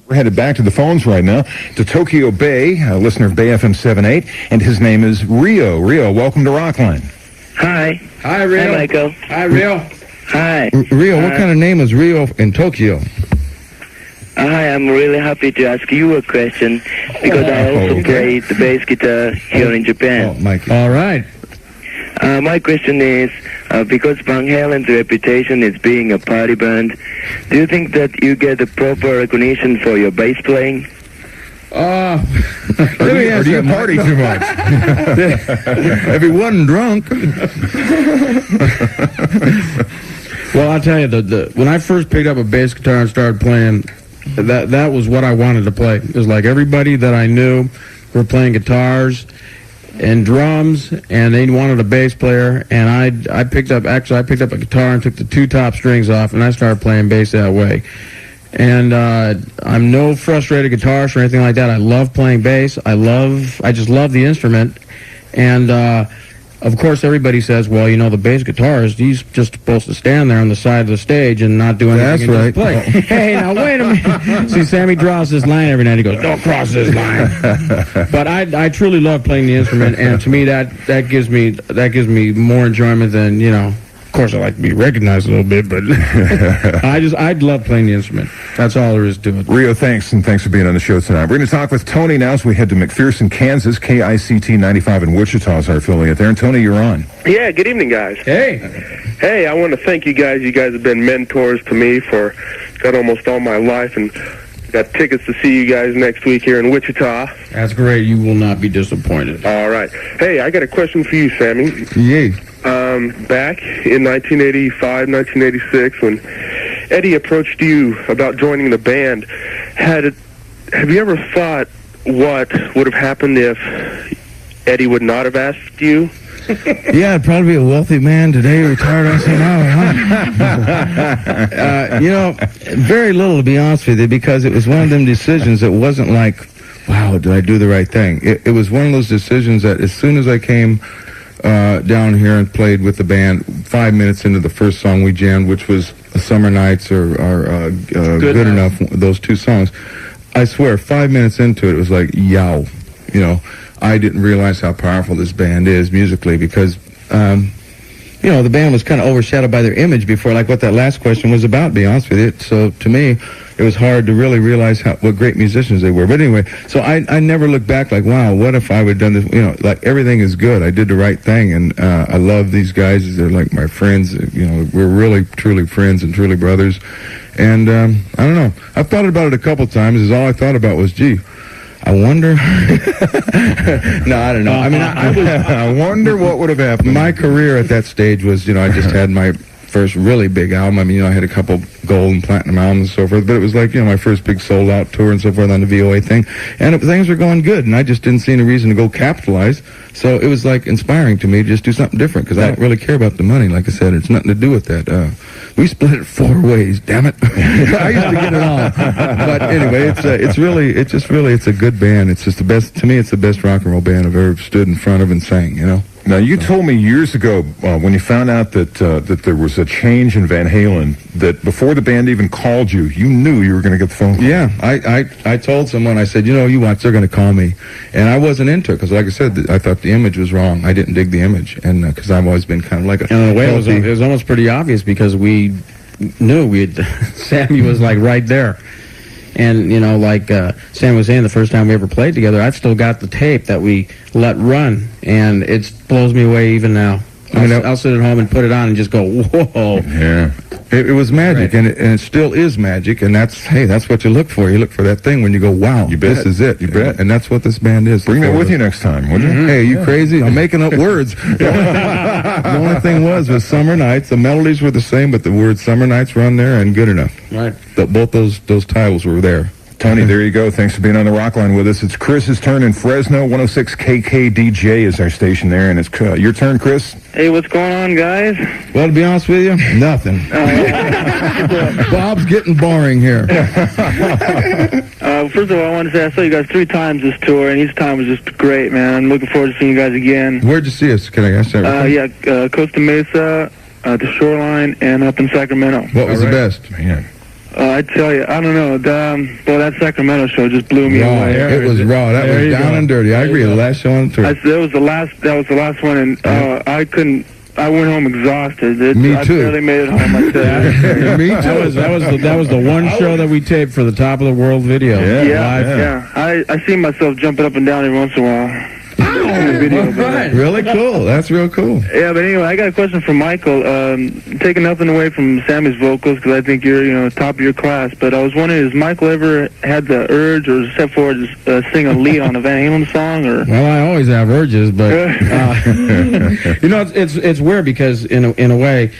We're headed back to the phones right now to Tokyo Bay, a listener of Bay FM 78, and his name is Rio. Rio, welcome to Rockline. Hi. Hi, Rio. Hi, Michael. Hi, Rio. Hi. Rio, what kind of name is Rio in Tokyo? Hi, I'm really happy to ask you a question because I also play the bass guitar here in Japan. Oh, Mike. All right. My question is, because Van Halen's reputation is being a party band, do you think that you get the proper recognition for your bass playing? Or do you party too much? Everyone drunk. Well, I'll tell you, when I first picked up a bass guitar and started playing, that was what I wanted to play. It was like everybody that I knew were playing guitars and drums, and they wanted a bass player, and I picked up a guitar and took the 2 top strings off, and I started playing bass that way. And I'm no frustrated guitarist or anything like that. I love playing bass. I just love the instrument. And of course, everybody says, well, you know, the bass guitarist, he's just supposed to stand there on the side of the stage and not do anything. That's right. Play. Hey, now wait a minute. See, Sammy draws this line every night. He goes, don't cross this line. But I truly love playing the instrument, and to me that gives me more enjoyment than, you know. Of course, I like to be recognized a little bit, but I love playing the instrument. That's all there is to it. Rio, thanks, and thanks for being on the show tonight. We're going to talk with Tony now as we head to McPherson, Kansas. KICT 95 in Wichita is our affiliate there. And Tony, you're on. Yeah, good evening, guys. Hey. Hey, I want to thank you guys. You guys have been mentors to me for got almost all my life, and got tickets to see you guys next week here in Wichita. That's great. You will not be disappointed. All right. Hey, I got a question for you, Sammy. Yay. Back in 1985, 1986, when Eddie approached you about joining the band, have you ever thought what would have happened if Eddie would not have asked you? Yeah, I'd probably be a wealthy man today, retired on some hour, huh? You know, very little, to be honest with you, because it was one of them decisions that wasn't like, wow, did I do the right thing? It was one of those decisions that as soon as I came down here and played with the band, 5 minutes into the first song we jammed, which was Summer Nights or Good Enough, those 2 songs, I swear, 5 minutes into it, it was like, yow, you know. I didn't realize how powerful this band is musically because, you know, the band was kind of overshadowed by their image before, like what that last question was about, to be honest with you. So to me, it was hard to really realize what great musicians they were. But anyway, so I never look back like, wow, what if I would have done this? You know, like everything is good. I did the right thing, and I love these guys. They're like my friends. You know, we're really, truly friends and truly brothers. And I don't know. I've thought about it a couple times. Is all I thought about was, gee, I wonder. No, I don't know. I mean, I wonder what would have happened. My career at that stage was, you know, I just had my first really big album. I mean, you know, I had a couple gold and platinum albums and so forth, but it was like, you know, my first big sold-out tour and so forth on the VOA thing, and things were going good, and I just didn't see any reason to go capitalize, so it was, like, inspiring to me to just do something different, because I don't really care about the money, like I said. It's nothing to do with that. We split it 4 ways, damn it. I used to get it all. But anyway, it's a good band. It's just the best, to me, it's the best rock and roll band I've ever stood in front of and sang, you know? Now, you told me years ago when you found out that there was a change in Van Halen, that before the band even called you, you knew you were going to get the phone call. Yeah, I told someone, I said, you know, you watch, they're going to call me. And I wasn't into it, because like I said, I thought the image was wrong. I didn't dig the image, and because I've always been kind of like a... And in a way, it was almost pretty obvious, because we knew Sammy was, like, right there. And, you know, like Sam was saying, the first time we ever played together, I've still got the tape that we let run, and it blows me away even now. I'll sit at home and put it on and just go, whoa. Yeah. It was magic, right. and it still is magic, and that's what you look for. You look for that thing when you go, wow, this is it. You bet. And that's what this band is. Bring that with you next time, would you? Mm-hmm. Hey, are you crazy? I'm making up words. The only thing was Summer Nights. The melodies were the same, but the word Summer Nights were on there, and Good Enough. Right. Both those titles were there. Tony, there you go. Thanks for being on the Rockline with us. It's Chris's turn in Fresno. 106 KKDJ is our station there, and it's your turn, Chris. Hey, what's going on, guys? Well, to be honest with you, nothing. Bob's getting boring here. First of all, I want to say I saw you guys 3 times this tour, and each time was just great, man. I'm looking forward to seeing you guys again. Where'd you see us? Can I ask that? Costa Mesa, the Shoreline, and up in Sacramento. What was the best? Man. I tell you, I don't know. Well, that Sacramento show just blew me Raw. away. It was raw. That was down and dirty. I agree. The last show on tour. That was the last one, and I couldn't. I went home exhausted. Me I too. barely made it home like that. Me too. That was the one show that we taped for the Top of the World video. Yeah. I see myself jumping up and down every once in a while. Right. Really cool. That's real cool. Yeah, but anyway, I got a question for Michael. Taking nothing away from Sammy's vocals, because I think you're, top of your class. But I was wondering, has Michael ever had the urge or set forward to sing a lead on a Van Halen song? Or Well, I always have urges, but it's weird because in a way,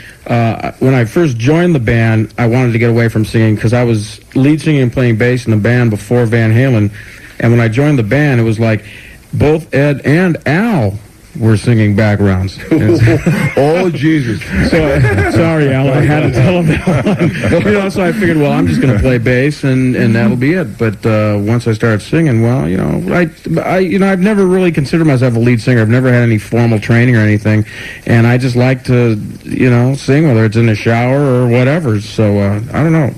when I first joined the band, I wanted to get away from singing because I was lead singing and playing bass in the band before Van Halen, and when I joined the band, it was like both Ed and Al were singing backgrounds. Oh, Jesus. So, sorry, Al, I had to tell him that one. So I figured, well, I'm just going to play bass, and that'll be it. But once I started singing, well, I've never really considered myself a lead singer. I've never had any formal training or anything, and I just like to, sing, whether it's in the shower or whatever. So, I don't know.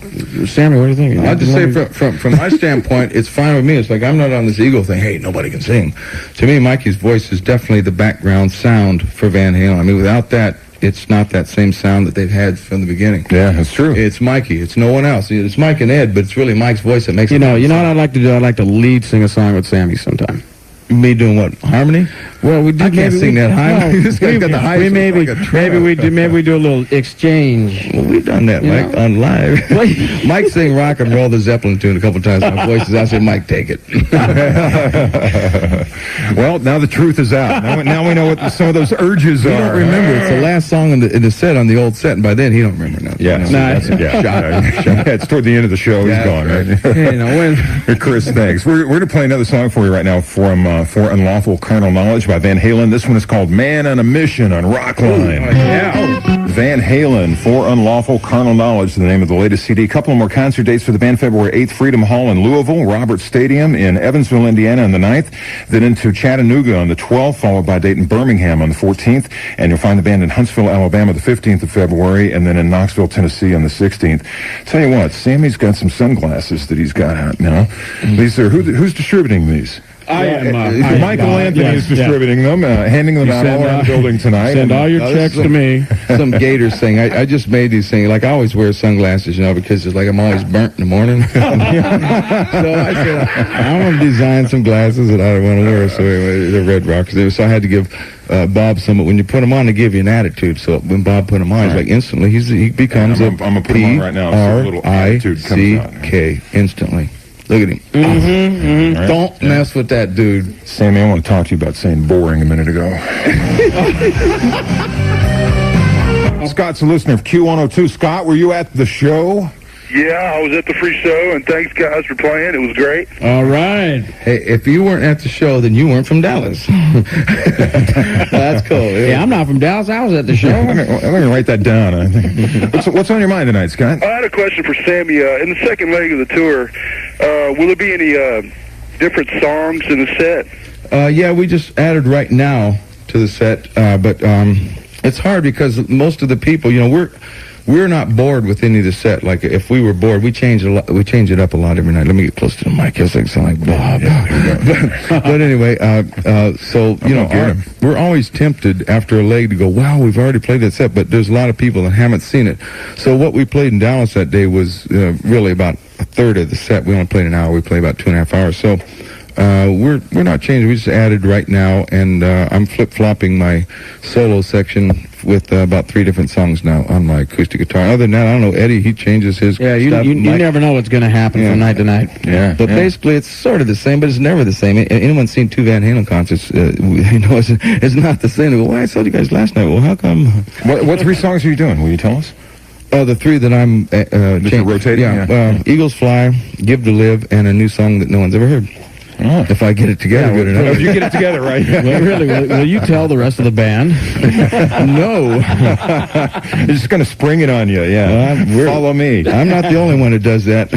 Sammy, what do you think? I'll just say from my standpoint, it's fine with me. It's like I'm not on this ego thing, hey, nobody can sing. To me, Mikey's voice is definitely the background sound for Van Halen. I mean, without that, it's not that same sound that they've had from the beginning. Yeah, that's true. It's Mikey. It's no one else. It's Mike and Ed, but it's really Mike's voice that makes You know what I'd like to do? I'd like to lead sing a song with Sammy sometime. Me doing what? Harmony? Well, we did. I can't sing that high. This guy's got the highest. Maybe we do a little exchange. Well, we've done that, Mike, on live. Mike sang Rock and Roll the Zeppelin tune a couple times. My voice is out. I said, Mike, take it. Well, now the truth is out. Now we know what some of those urges are. He don't remember. It's the last song in the set, on the old set, and by then he don't remember nothing. Yeah, it's toward the end of the show. He's gone, right? Hey, Chris, thanks. We're going to play another song for you right now from For Unlawful Carnal Knowledge by Van Halen. This one is called Man on a Mission on Rockline. Van Halen, For Unlawful Carnal Knowledge, the name of the latest CD. A couple more concert dates for the band: February 8th, Freedom Hall in Louisville, Roberts Stadium in Evansville, Indiana on the 9th, then into Chattanooga on the 12th, followed by a date in Birmingham on the 14th, and you'll find the band in Huntsville, Alabama the 15th of February, and then in Knoxville, Tennessee on the 16th. Tell you what, Sammy's got some sunglasses that he's got out now. These are, who's distributing these? Michael Anthony is distributing them, handing them out all around the building tonight. Send all your checks to me. Some Gators thing. I just made these things. Like, I always wear sunglasses, because it's like I'm always burnt in the morning. So I said, I want to design some glasses that I don't want to wear. So anyway, they're Red Rocks. So I had to give Bob some. But when you put them on, they give you an attitude. So when Bob put them on, it's like instantly he becomes I'm gonna put them on right now. So a little attitude comes out. P-R-I-C-K instantly. Look at him. Right. Don't mess with that dude. Sammy, I want to talk to you about saying boring a minute ago. Scott's a listener of Q102. Scott, were you at the show? Yeah, I was at the free show, and thanks, guys, for playing. It was great. All right. Hey, if you weren't at the show, then you weren't from Dallas. That's cool. Yeah, I'm not from Dallas. I was at the show. I'm going to write that down. I think. What's on your mind tonight, Scott? I had a question for Sammy. In the second leg of the tour, will there be any different songs in the set? Yeah, we just added Right Now to the set, but it's hard because most of the people, we're not bored with any of the set. Like, if we were bored, we change it up a lot every night. Let me get close to the mic. I sound like Bob. But anyway, so we're always tempted after a leg to go, wow, we've already played that set, but there's a lot of people that haven't seen it. So what we played in Dallas that day was really about a third of the set. We only played an hour. We played about 2.5 hours. So we're not changing. We just added Right Now, and I'm flip-flopping my solo section with about 3 different songs now on my acoustic guitar. Other than that, I don't know, Eddie, he changes his stuff. You never know what's going to happen from night to night. Yeah. But basically, it's sort of the same, but it's never the same. Anyone's seen 2 Van Halen concerts, it's not the same. They go, well, I saw you guys last night. Well, how come? What 3 songs are you doing? Will you tell us? The 3 that I'm rotating? Yeah. Eagles Fly, Give to Live, and a new song that no one's ever heard. Oh. If I get it together good enough. If you get it together, right? Well, really, will you tell the rest of the band? No. You're just going to spring it on you, yeah. Follow me. I'm not the only one who does that.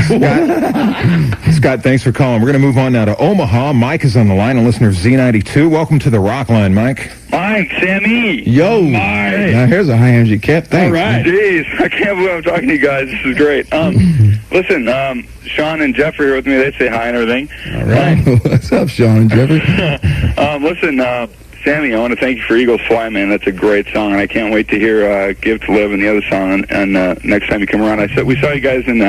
Scott, thanks for calling. We're going to move on now to Omaha. Mike is on the line, a listener of Z92. Welcome to the Rockline, Mike. Mike, Sammy. Yo. Mike. Now, here's a high-energy cat. Thanks. All right. Jeez, I can't believe I'm talking to you guys. This is great. Listen, Sean and Jeff are here with me. They say hi and everything. All right. What's up, Sean and Jeffrey? Listen, Sammy, I want to thank you for Eagles Fly, man. That's a great song, and I can't wait to hear Give to Live and the other song. And next time you come around, we saw you guys in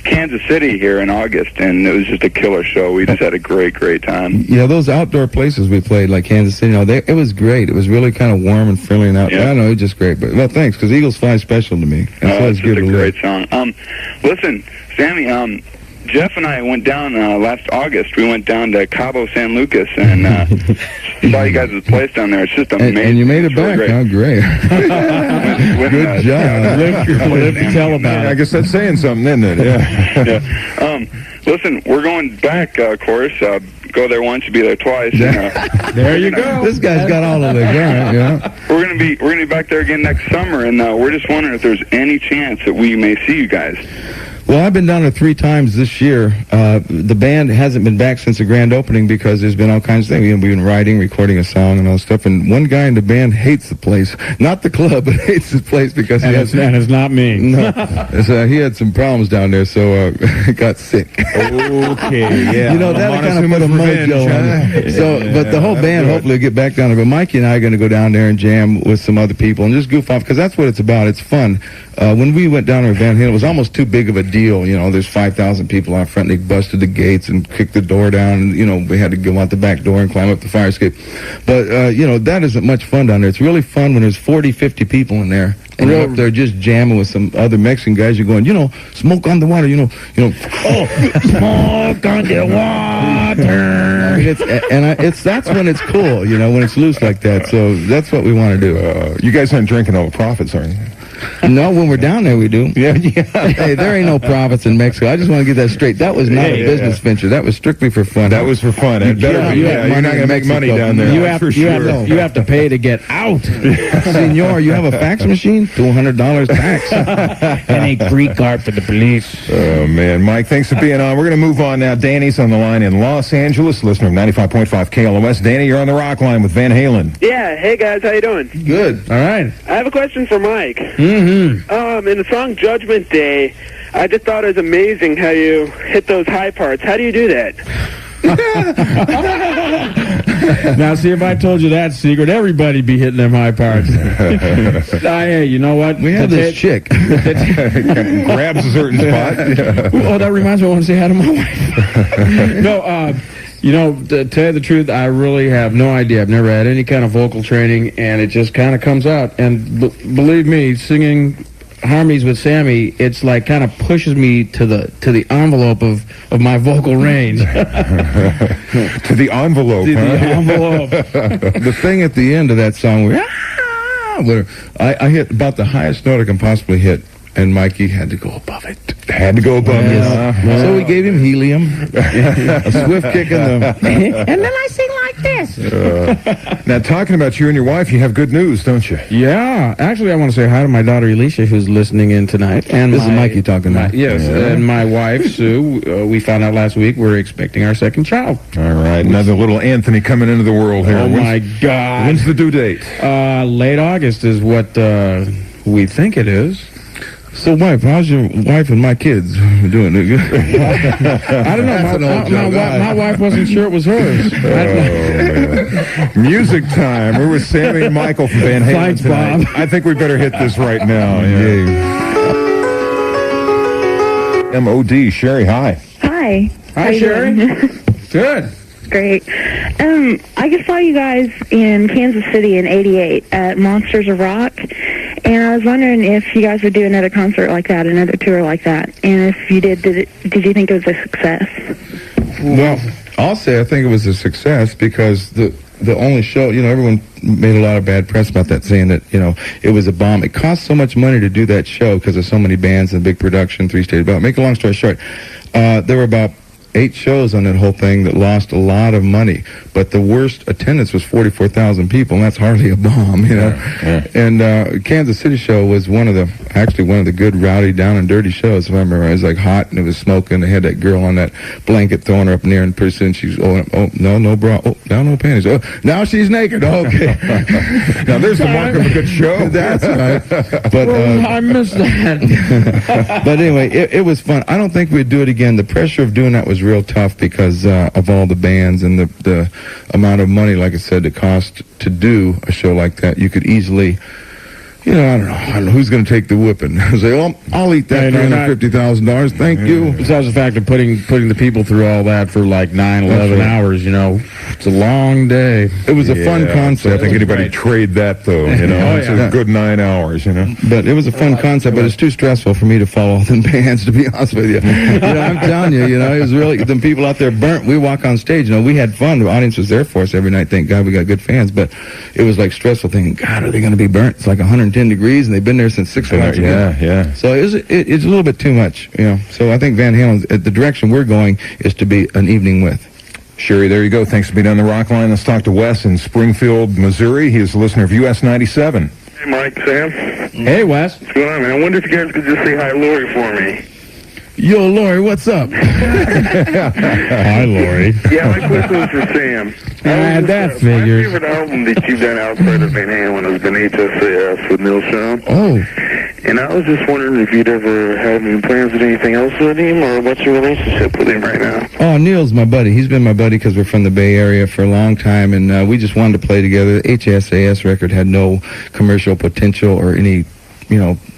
Kansas City here in August, and it was just a killer show. We just had a great time. Yeah, those outdoor places we played, like Kansas City, it was great. It was really kind of warm and friendly and out. Yeah. I don't know, it was just great. But, well, thanks, because Eagles Fly is special to me. And so it's just a great song. Listen, Sammy, Jeff and I went down last August. We went down to Cabo San Lucas and saw you guys' place down there. It's just amazing. And you made it back. Great. Oh, great. Good job. Live to tell about it. I guess that's saying something, isn't it? Yeah. Listen, we're going back, of course. Go there once, be there twice. And, there you go. This guy's got all of it. Yeah. We're gonna be back there again next summer, and we're just wondering if there's any chance that we may see you guys. Well, I've been down there 3 times this year. The band hasn't been back since the grand opening because there's been all kinds of things. We've been writing, recording a song and all that stuff. And one guy in the band hates the place. Not the club, but hates the place because it's not me. No. So he had some problems down there, so got sick. Okay, yeah. You know, that'll kind of put a mojo on it. So, but the whole band hopefully will get back down there. But Mikey and I are going to go down there and jam with some other people and just goof off because that's what it's about. It's fun. When we went down there with Van Halen, it was almost too big of a deal. You know, there's 5,000 people out front. They busted the gates and kicked the door down. And, you know, we had to go out the back door and climb up the fire escape. But, you know, that isn't much fun down there. It's really fun when there's 40, 50 people in there. And you're up there just jamming with some other Mexican guys. You're going, you know, smoke on the water, oh, smoke on the water. That's when it's cool, you know, when it's loose like that. So that's what we want to do. You guys aren't drinking all the profits, are you? No, when we're down there, we do. Yeah. Hey, there ain't no profits in Mexico. I just want to get that straight. That was not a business venture. That was strictly for fun. That was for fun. You're not going to make money down there. You have to pay to get out. Senor, you have a fax machine? $200 tax. And a Greek card for the police. Oh, man. Mike, thanks for being on. We're going to move on now. Danny's on the line in Los Angeles, listener of 95.5 KLOS. Danny, you're on the Rockline with Van Halen. Yeah, hey guys, how you doing? Good. All right. I have a question for Mike. Mm-hmm. In the song Judgment Day, I just thought it was amazing how you hit those high parts. How do you do that? Now, see, if I told you that secret, everybody'd be hitting them high parts. Hey, you know what? We have this chick. Grabs a certain spot. Oh, that reminds me, I want to say hi to my wife. No, you know, to tell you the truth, I really have no idea. I've never had any kind of vocal training, and it just kind of comes out. And believe me, singing harmonies with Sammy, it's like kind of pushes me to the envelope of my vocal range. To the envelope, The envelope. The thing at the end of that song, where I hit about the highest note I can possibly hit. And Mikey had to go above it. Had to go above it. So we gave him helium, a swift kick in the... And then I sing like this. Now, talking about you and your wife, you have good news, don't you? Yeah. Actually, I want to say hi to my daughter, Alicia, who's listening in tonight. And this is Mikey talking now. Yes, and my wife, Sue. We found out last week we're expecting our second child. All right. Another little Anthony coming into the world here. Oh, my God. When's the due date? Late August is what we think it is. So, wife, how's your wife and my kids doing? I don't know. My wife wasn't sure it was hers. Music time. We're with Sammy and Michael from Van Halen. Thanks, tonight. Bob. I think we better hit this right now. M.O.D. Sherry, hi. Hi. Hi, Sherry. Good. Great. I just saw you guys in Kansas City in '88 at Monsters of Rock, and I was wondering if you guys would do another concert like that, another tour like that, and if you did you think it was a success? Well, I'll say I think it was a success because the only show, you know, everyone made a lot of bad press about that, saying that, you know, it was a bomb. It cost so much money to do that show because of so many bands and big production, 3 stage. But make a long story short, there were about 8 shows on that whole thing that lost a lot of money, but the worst attendance was 44,000 people, and that's hardly a bomb, you know. Yeah. And Kansas City show was one of the good, rowdy, down and dirty shows. If I remember, it was like hot and it was smoking. They had that girl on that blanket throwing her up in the air, and pretty soon she's no bra, now no panties. Oh, now she's naked. Okay, now there's the mark of a good show. That's right. But I missed that. but anyway, it was fun. I don't think we'd do it again. The pressure of doing that was real tough because of all the bands and the amount of money, like I said, it cost to do a show like that. You could easily, I don't know who's going to take the whipping. Say, I'll eat that $350,000. Thank you. Besides the fact of putting the people through all that for like 9, 11 hours, it's a long day. It was a fun concept. I think anybody trade that though, It's a good 9 hours, But it was a fun concept, but it's too stressful for me to follow all them bands, to be honest with you. I'm telling you, it was really, them people out there burnt. We walk on stage, we had fun. The audience was there for us every night. Thank God we got good fans, but it was like stressful thinking, God, are they going to be burnt? It's like 110 degrees, and they've been there since 6 o'clock. Yeah. So it's a little bit too much, So I think Van Halen, the direction we're going is to be an evening with. Sherry, there you go. Thanks for being on the Rockline. Let's talk to Wes in Springfield, Missouri. He is a listener of US 97. Hey, Mike, Sam. Hey, Wes. What's going on, man? I wonder if you guys could just say hi to Lori for me. Yo, Lori, what's up? Hi, Lori. Yeah, my question was for Sam. That figures. My favorite album that you've done outside of Van Halen has been HSAS with Neil Schon. Oh. And I was just wondering if you'd ever had any plans to do anything else with him, or what's your relationship with him right now? Oh, Neil's my buddy. He's been my buddy because we're from the Bay Area for a long time, and we just wanted to play together. The HSAS record had no commercial potential or any,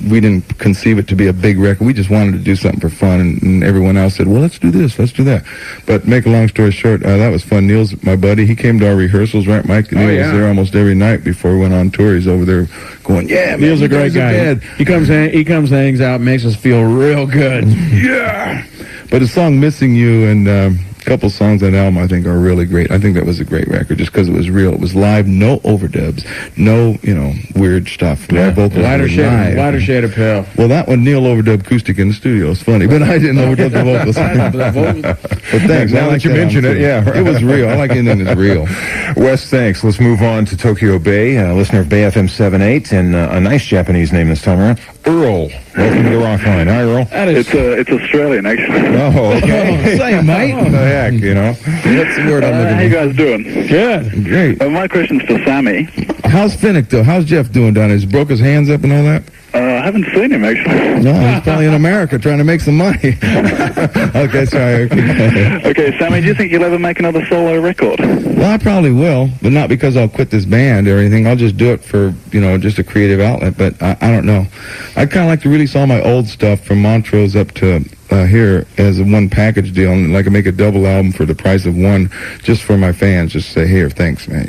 we didn't conceive it to be a big record. We just wanted to do something for fun, and everyone else said, well, let's do this, let's do that. But make a long story short, that was fun. Neil's my buddy. He came to our rehearsals, right, Mike? Neil was there almost every night before we went on tour. He's over there going, yeah, man, Neil's a great guy. He comes, hangs out, makes us feel real good. Yeah. But the song Missing You and a couple songs on that album I think are really great. I think that was a great record just because it was real. It was live, no overdubs, no, weird stuff. Lighter shade of pale. Well, that one, Neil overdubbed acoustic in the studio. It's funny, but I didn't overdub the vocals. But thanks. Now that you mention it, it was real. I like anything that's real. Wes, thanks. Let's move on to Tokyo Bay, listener of Bay FM 78, and a nice Japanese name this time around, Earl. Welcome to the Rockline. Hi, Earl. It's Australian, actually. Oh, okay. Say, mate. What the heck, That's the word I'm looking for. How you guys doing? Good. Great. My question's for Sammy. How's Finnick, though? How's Jeff doing down there? He's broke his hands up and all that? I haven't seen him, actually. No, he's probably in America trying to make some money. Okay, sorry. Okay, Sammy, do you think you'll ever make another solo record? Well, I probably will, but not because I'll quit this band or anything. I'll just do it for, just a creative outlet, but I don't know. I'd kind of like to release all my old stuff from Montrose up to here as a one package deal, and like make a double album for the price of one, just for my fans. Just say, here, thanks, man.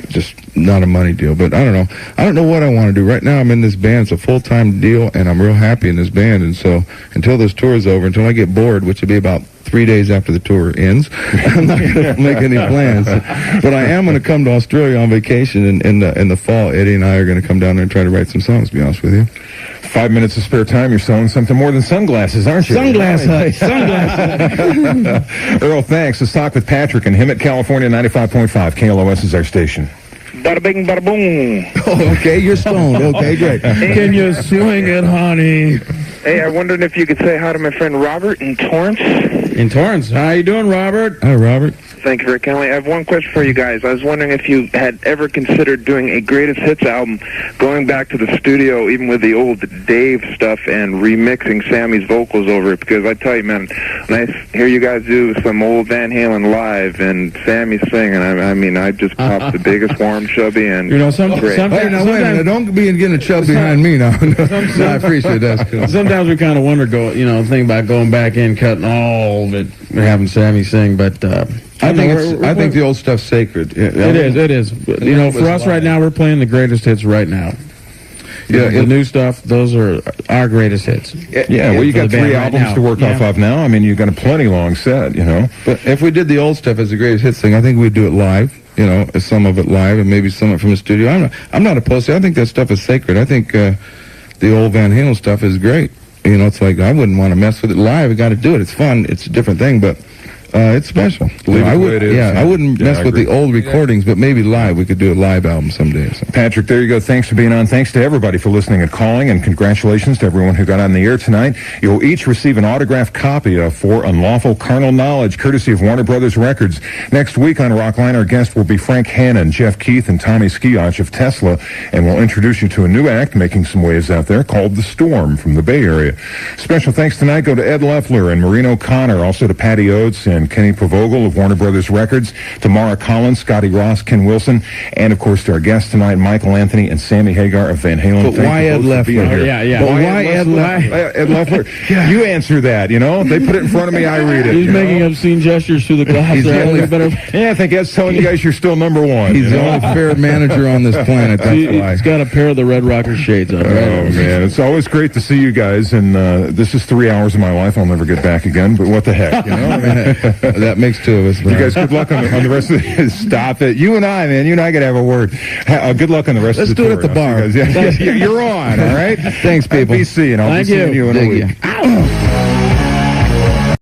Just not a money deal. But I don't know. I don't know what I want to do. Right now I'm in this band. It's a full-time deal, and I'm real happy in this band. And so until this tour is over, until I get bored, which will be about 3 days after the tour ends, I'm not going to make any plans. But I am going to come to Australia on vacation in the fall. Eddie and I are going to come down there and try to write some songs, to be honest with you. 5 minutes of spare time, you're selling something more than sunglasses, aren't you? Sunglasses. Earl, thanks. Let's talk with Patrick in Hemet, California, 95.5. KLOS is our station. Bada bing, bada boom. Oh, okay, you're stoned. Okay, great. Can you swing it, honey? Hey, I wondered if you could say hi to my friend Robert in Torrance. In Torrance. How you doing, Robert? Hi, Robert. Thank you very kindly. I have one question for you guys. I was wondering if you had ever considered doing a greatest hits album, going back to the studio, even with the old Dave stuff, and remixing Sammy's vocals over it. Because I tell you, man, when I hear you guys do some old Van Halen live and Sammy singing, I just popped the biggest warm chubby and Wait a minute, don't be getting a chub behind me now. No, I appreciate that. Cool. Sometimes we kind of wonder, think about going back in, cutting all of it, having Sammy sing, but I think the old stuff's sacred. It is. For us right now, we're playing the greatest hits right now. Yeah, the new stuff, those are our greatest hits. Yeah, well, you got 3 albums to work off of now. You've got a plenty long set, But if we did the old stuff as the greatest hits thing, I think we'd do it live, some of it live and maybe some of it from the studio. I'm not opposed to it. I think that stuff is sacred. I think the old Van Halen stuff is great. It's like I wouldn't want to mess with it live. I got to do it. It's fun. It's a different thing, but It's special. Leave it I the would, way it is. yeah, I wouldn't Yeah, mess I with agree. the old recordings, but maybe live. We could do a live album someday. So. Patrick, there you go. Thanks for being on. Thanks to everybody for listening and calling, and congratulations to everyone who got on the air tonight. You'll each receive an autographed copy of For Unlawful Carnal Knowledge, courtesy of Warner Brothers Records. Next week on Rockline, our guest will be Frank Hannon, Jeff Keith, and Tommy Skiach of Tesla, and we'll introduce you to a new act making some waves out there called The Storm from the Bay Area. Special thanks tonight go to Ed Leffler and Maureen O'Connor, also to Patty Oates and Kenny Pavogel of Warner Brothers Records, to Mara Collins, Scotty Ross, Ken Wilson, and of course to our guests tonight, Michael Anthony and Sammy Hagar of Van Halen. But Thank why you Ed both for Leffler? being here. Yeah. But why Ed Leffler? Ed Leffler. You answer that, you know? They put it in front of me, I read it. He's you making know? obscene gestures through the glass. He's the there. only- Yeah, I think Ed's telling you guys you're still number one. He's you the know? only fair manager on this planet. That's why. He's got a pair of the Red Rocker shades on. Oh, man. It's always great to see you guys, and this is 3 hours of my life I'll never get back again, but what the heck, you know? That makes two of us. You guys, good luck on the rest of the... Stop it. You and I, man, you and I got to have a word. Good luck on the rest Let's of the do tour. it at the I'll see bar. you guys. Yeah, you're on, all right? Thanks, people. BC, and I'll be Thank seeing you. you in a Thank week. you.